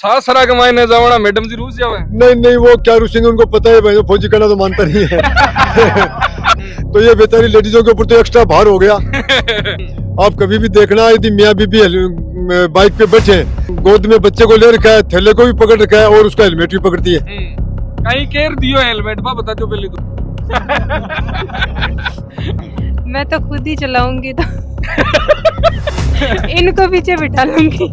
छासरा के मायने जावना मैडम जी रूस जावे। नहीं नहीं, वो क्या रुसेंगे उनको पता है भाई, फौजी करना तो मानता नहीं है। तो ये बेचारी लेडीजों के ऊपर तो एक्स्ट्रा भार हो गया। आप कभी भी देखना, यदि मियाँ बीबी बाइक पे बैठे, गोद में बच्चे को ले रखा है, थैले को भी पकड़ रखा है और उसका हेलमेट भी पकड़ती है। कहीं केयर दियो हेलमेट बा बता दो पहले तो। मैं तो खुद ही चलाऊंगी तो इनको पीछे बिठा लूंगी।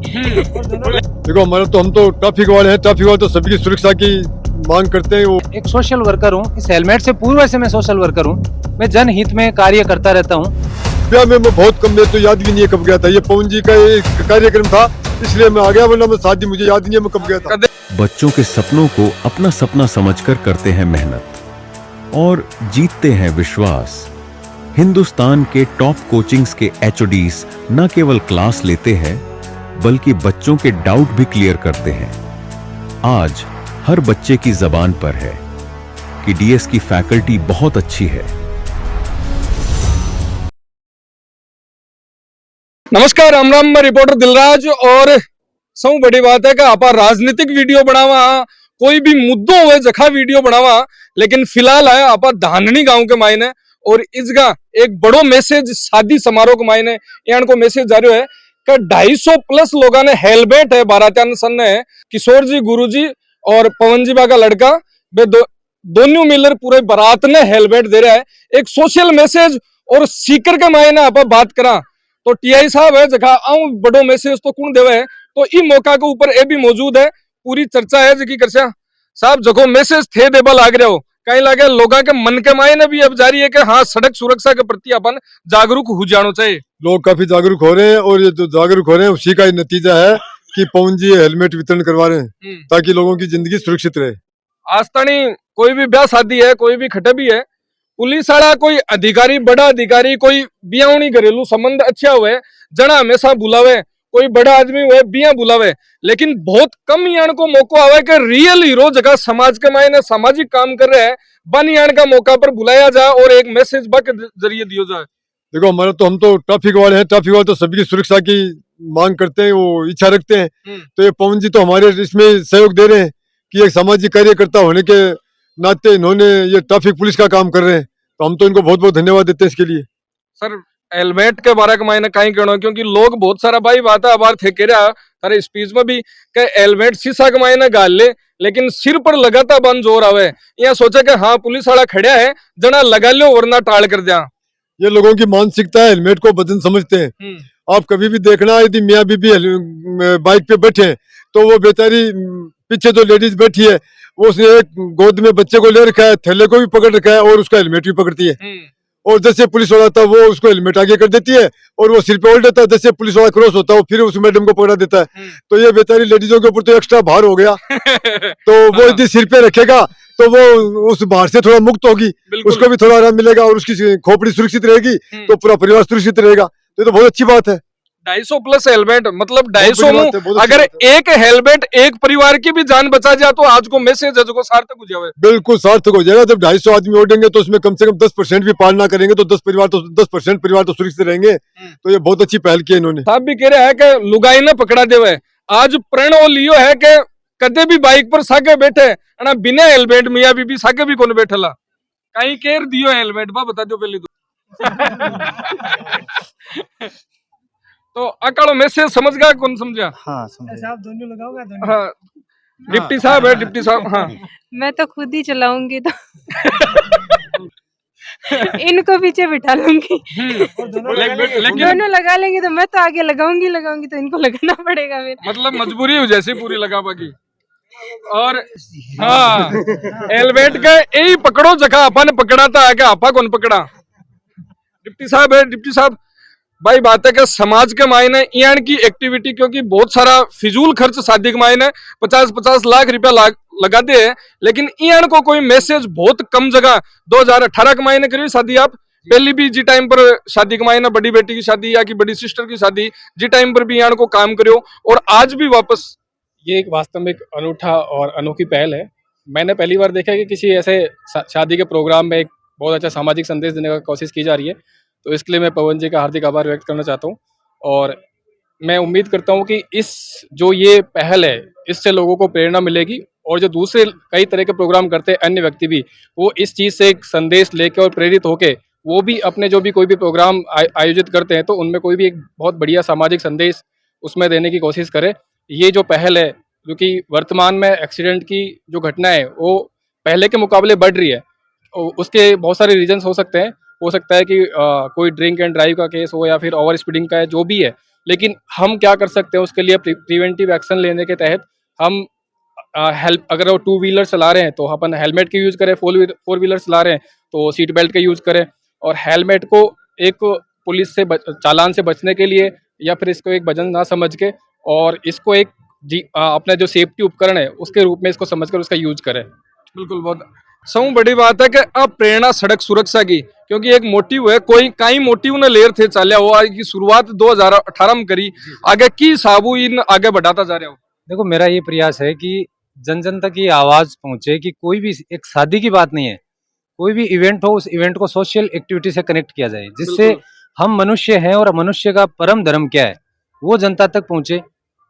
देखो हमारा तो, हम तो ट्रैफिक वाले हैं, ट्रैफिक वाले तो सभी की सुरक्षा की मांग करते हैं। वो एक सोशल वर्कर हूँ, इस हेलमेट से पूर्व से मैं सोशल वर्कर हूँ। मैं जनहित में कार्य करता रहता हूँ। ब्याह में मैं बहुत कम, मेरे तो याद भी नहीं है कब गया था। ये पवन जी का एक कार्यक्रम था इसलिए मैं आ गया, वरना मैं शादी मुझे याद नहीं है मैं कब गया था। बच्चों के सपनों को अपना सपना समझकर करते हैं मेहनत और जीतते हैं विश्वास। हिंदुस्तान के टॉप कोचिंग्स के एचओडीज न केवल क्लास लेते हैं बल्कि बच्चों के डाउट भी क्लियर करते हैं। आज हर बच्चे की जबान पर है कि डीएस की फैकल्टी बहुत अच्छी है। नमस्कार, राम राम, मैं रिपोर्टर दिलराज। और सब बड़ी बात है कि आप राजनीतिक वीडियो बनावा, कोई भी मुद्दों हुए जखा वीडियो बनावा, लेकिन फिलहाल है आप धाननी गांव के मायने और इसका एक बड़ो मैसेज शादी समारोह के मायने यान को मैसेज जारी है कि 250 प्लस लोगों ने हेलमेट है बारात्यान सन ने किशोर जी, गुरु जी और पवन जी बा का लड़का वे दोनों मिलकर पूरे बारात ने हेलमेट दे रहा है। एक सोशल मैसेज और सीकर के मायने आप बात करा तो टीआई साहब है जगह आऊं बड़ो मैसेज तो कौन देवे है, तो ई मौका के ऊपर ये भी मौजूद है। पूरी चर्चा है जी करसा साहब जगो मैसेज थे देबा लाग रहे हो, कहीं लगे लोगों के मन के मायने भी अब जारी है कि हाँ सड़क सुरक्षा के प्रति अपन जागरूक हो जाना चाहिए। लोग काफी जागरूक हो रहे हैं और ये जो जागरूक हो रहे हैं उसी का ही नतीजा है कि पवन जी हेलमेट वितरण करवा रहे हैं ताकि लोगों की जिंदगी सुरक्षित रहे। आज तनी कोई भी ब्याह शादी है, कोई भी खटे भी है, पुलिस वाला कोई अधिकारी, बड़ा अधिकारी, कोई बियावनी घरेलू संबंध अच्छा हुए जना हमेशा बुलावे, कोई बड़ा आदमी हुए बिया बुलावे, लेकिन बहुत कम यान को मौका आवे कि रियल हीरो जगह समाज के मायने सामाजिक काम कर रहे हैं बन यान का मौका पर बुलाया जाए और एक मैसेज बा के जरिए दियो जाए। देखो हमारा तो, हम तो ट्रैफिक वाले हैं, ट्रैफिक वाले तो सभी की सुरक्षा की मांग करते हैं, वो इच्छा रखते हैं। तो ये पवन जी तो हमारे इसमें सहयोग दे रहे हैं कि एक सामाजिक कार्यकर्ता होने के नाते इन्होंने ये ट्रैफिक पुलिस का काम कर रहे हैं, तो हम तो इनको बहुत बहुत धन्यवाद देते हैं इसके लिए। सर हेलमेट के बारे में मैंने कहीं कहना, क्योंकि लोग बहुत सारा भाई बात है बार थे कह रहा तारे स्पीच में भी कि हेलमेट शीशा के मायने गाल ले लेकिन सिर पर लगाता बंद जोर आवे, यहाँ सोचा कि हाँ पुलिस वाला खड़ा है जना लगा लो वरना टाल कर दिया। ये लोगों की मानसिकता है, हेलमेट को वजन समझते हैं। आप कभी भी देखना, यदि मियाँ बीबी बाइक पे बैठे तो वो बेचारी पीछे जो लेडीज बैठी है वो उसने एक गोद में बच्चे को ले रखा है, थैले को भी पकड़ रखा है और उसका हेलमेट भी पकड़ती है। और जैसे पुलिस वाला था वो उसको हेलमेट आगे कर देती है और वो सिर पे ओढ़ देता है, जैसे पुलिस वाला क्रॉस होता है वो फिर उस मैडम को पकड़ा देता है। तो ये बेचारी लेडीजों के ऊपर तो एक्स्ट्रा भार हो गया। तो वो यदि सिर पे रखेगा तो वो उस भार से थोड़ा मुक्त होगी, उसको भी थोड़ा आराम मिलेगा और उसकी खोपड़ी सुरक्षित रहेगी तो पूरा परिवार सुरक्षित रहेगा। तो ये तो बहुत अच्छी बात है। 250 प्लस हेलमेट मतलब 250 में अगर एक हेलमेट एक परिवार की भी जान बचा जाए तो आज को मैसेज है जो सार्थक हो जाए। बिल्कुल सार्थक हो जाएगा। जब 250 आदमी ओढ़ेंगे तो उसमें कम से कम 10% भी पालना करेंगे तो 10% परिवार तो सुरक्षित रहेंगे। तो ये बहुत अच्छी पहल की है इन्होंने। साहब भी कह रहे हैं कि लुगाई ने पकड़ा देवे, आज प्रण लियो है कि कदे भी बाइक पर सागे बैठे ना बिना हेलमेट मियाँ बीबी सागे भी कौन बैठला, कहीं केयर दियो हेलमेट बा बता दो पहले तो अकड़ो मैसेज समझ गया कौन समझा? हाँ समझ। आप दोनों लगाओगे? हाँ डिप्टी साहब है, डिप्टी साहब। हाँ मैं तो खुद ही चलाऊंगी तो इनको पीछे बिठा लूंगी। लेकिन दोनों लगा लेंगे तो मैं तो आगे लगाऊंगी तो इनको लगाना पड़ेगा फिर। मतलब मजबूरी हो जैसी पूरी लगा पागी। और हाँ हेलमेट का यही पकड़ो जगह अपन पकड़ा था आगे आपा कौन पकड़ा। डिप्टी साहब है, डिप्टी साहब भाई बात है कि समाज के मायने यान की एक्टिविटी, क्योंकि बहुत सारा फिजूल खर्च शादी के मायने 50-50 लाख रुपया लगाते हैं, लेकिन यान को कोई मैसेज बहुत कम जगह 2018 के मायने करी शादी आप पहली भी जी टाइम पर शादी के मायने बड़ी बेटी की शादी या की बड़ी सिस्टर की शादी जी टाइम पर भी यान को काम करो और आज भी वापस। ये एक वास्तव में एक अनूठा और अनोखी पहल है। मैंने पहली बार देखा कि किसी ऐसे शादी के प्रोग्राम में एक बहुत अच्छा सामाजिक संदेश देने का कोशिश की जा रही है, तो इसके लिए मैं पवन जी का हार्दिक आभार व्यक्त करना चाहता हूँ। और मैं उम्मीद करता हूँ कि इस जो ये पहल है इससे लोगों को प्रेरणा मिलेगी, और जो दूसरे कई तरह के प्रोग्राम करते हैं अन्य व्यक्ति भी, वो इस चीज़ से एक संदेश लेके और प्रेरित होके वो भी अपने जो भी कोई भी प्रोग्राम आयोजित करते हैं तो उनमें कोई भी एक बहुत बढ़िया सामाजिक संदेश उसमें देने की कोशिश करे। ये जो पहल है, क्योंकि वर्तमान में एक्सीडेंट की जो घटना है वो पहले के मुकाबले बढ़ रही है, उसके बहुत सारे रीजंस हो सकते हैं। हो सकता है कि कोई ड्रिंक एंड ड्राइव का केस हो या फिर ओवर स्पीडिंग का है, जो भी है, लेकिन हम क्या कर सकते हैं उसके लिए प्रिवेंटिव एक्शन लेने के तहत हम हेल्प, अगर वो 2 व्हीलर चला रहे हैं तो अपन हेलमेट के यूज़ करें, 4 व्हीलर चला रहे हैं तो सीट बेल्ट का यूज़ करें, और हेलमेट को एक पुलिस से चालान से बचने के लिए या फिर इसको एक वजन ना समझ के, और इसको एक अपना जो सेफ्टी उपकरण है उसके रूप में इसको समझकर उसका यूज करें। बिल्कुल, बहुत सौ बड़ी बात है कि अब प्रेरणा सड़क सुरक्षा की, क्योंकि एक मोटिव है, कोई कई मोटिव ने लेर थे चालिया हुआ की शुरुआत 2018 में करी, आगे की साबु इन आगे बढ़ाता जा रहा हो। देखो, मेरा ये प्रयास है कि जन जन तक ये आवाज पहुंचे कि कोई भी एक शादी की बात नहीं है, कोई भी इवेंट हो, उस इवेंट को सोशल एक्टिविटी से कनेक्ट किया जाए, जिससे हम मनुष्य हैं और मनुष्य का परम धर्म क्या है वो जनता तक पहुंचे।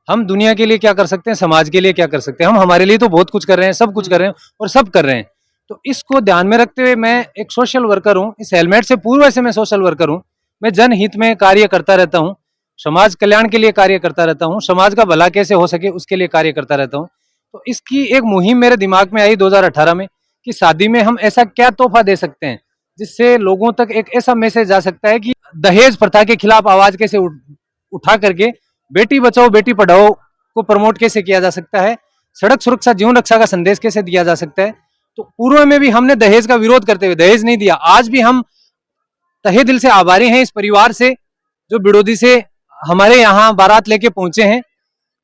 हम दुनिया के लिए क्या कर सकते हैं, समाज के लिए क्या कर सकते हैं, हम हमारे लिए तो बहुत कुछ कर रहे हैं, सब कुछ कर रहे हैं और सब कर रहे हैं। तो इसको ध्यान में रखते हुए मैं एक सोशल वर्कर हूँ, इस हेलमेट से पूर्व से मैं सोशल वर्कर हूँ। मैं जनहित में कार्य करता रहता हूँ, समाज कल्याण के लिए कार्य करता रहता हूँ, समाज का भला कैसे हो सके उसके लिए कार्य करता रहता हूँ। तो इसकी एक मुहिम मेरे दिमाग में आई 2018 में कि शादी में हम ऐसा क्या तोहफा दे सकते हैं जिससे लोगों तक एक ऐसा मैसेज जा सकता है कि दहेज प्रथा के खिलाफ आवाज कैसे उठा करके बेटी बचाओ बेटी पढ़ाओ को प्रमोट कैसे किया जा सकता है, सड़क सुरक्षा जीवन रक्षा का संदेश कैसे दिया जा सकता है। तो पूर्व में भी हमने दहेज का विरोध करते हुए दहेज नहीं दिया। आज भी हम तहे दिल से आभारी हैं इस परिवार से जो बिड़ोदी से हमारे यहाँ बारात लेके पहुंचे हैं।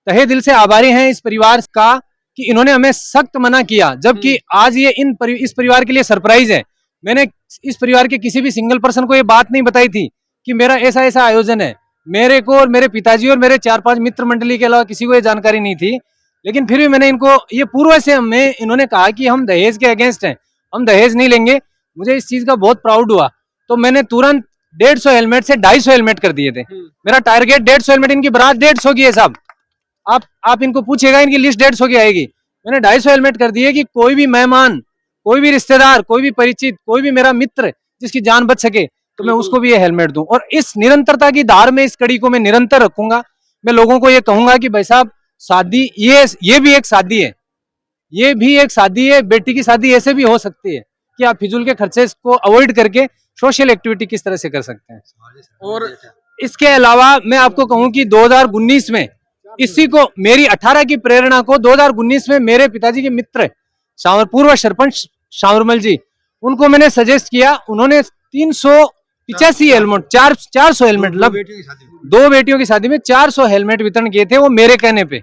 तहे दिल से आभारी हैं इस परिवार का कि इन्होंने हमें सख्त मना किया, जबकि आज ये इस परिवार के लिए सरप्राइज है। मैंने इस परिवार के किसी भी सिंगल पर्सन को ये बात नहीं बताई थी कि मेरा ऐसा ऐसा आयोजन है। मेरे को और मेरे पिताजी और मेरे 4-5 मित्र मंडली के अलावा किसी को ये जानकारी नहीं थी, लेकिन फिर भी मैंने इनको ये पूर्व से हमें इन्होंने कहा कि हम दहेज के अगेंस्ट हैं, हम दहेज नहीं लेंगे। मुझे इस चीज का बहुत प्राउड हुआ, तो मैंने तुरंत 150 हेलमेट से 250 हेलमेट कर दिए थे। मेरा टारगेट 150 हेलमेट, इनकी बारात 150 की है साहब, आप इनको पूछिएगा, इनकी लिस्ट 150 की आएगी। मैंने 250 हेलमेट कर दिए कि कोई भी मेहमान, कोई भी रिश्तेदार, कोई भी परिचित, कोई भी मेरा मित्र जिसकी जान बच सके तो मैं उसको भी ये हेलमेट दूं। और इस निरंतरता की धार में इस कड़ी को मैं निरंतर रखूंगा। मैं लोगों को ये कहूंगा कि भाई साहब, शादी ये भी एक शादी है, ये भी एक शादी है। बेटी की शादी ऐसे भी हो सकती है कि आप फिजूल के खर्चे को अवॉइड करके सोशल एक्टिविटी किस तरह से कर सकते हैं। और इसके अलावा मैं आपको कहूं कि 2019 में इसी को मेरी 18 की प्रेरणा को 2019 में मेरे पिताजी के मित्र पूर्व सरपंच शावरमल जी, उनको मैंने सजेस्ट किया। उन्होंने 385 हेलमेट 400 हेलमेट, 2 बेटियों की शादी में 400 हेलमेट वितरण किए थे, वो मेरे कहने पे।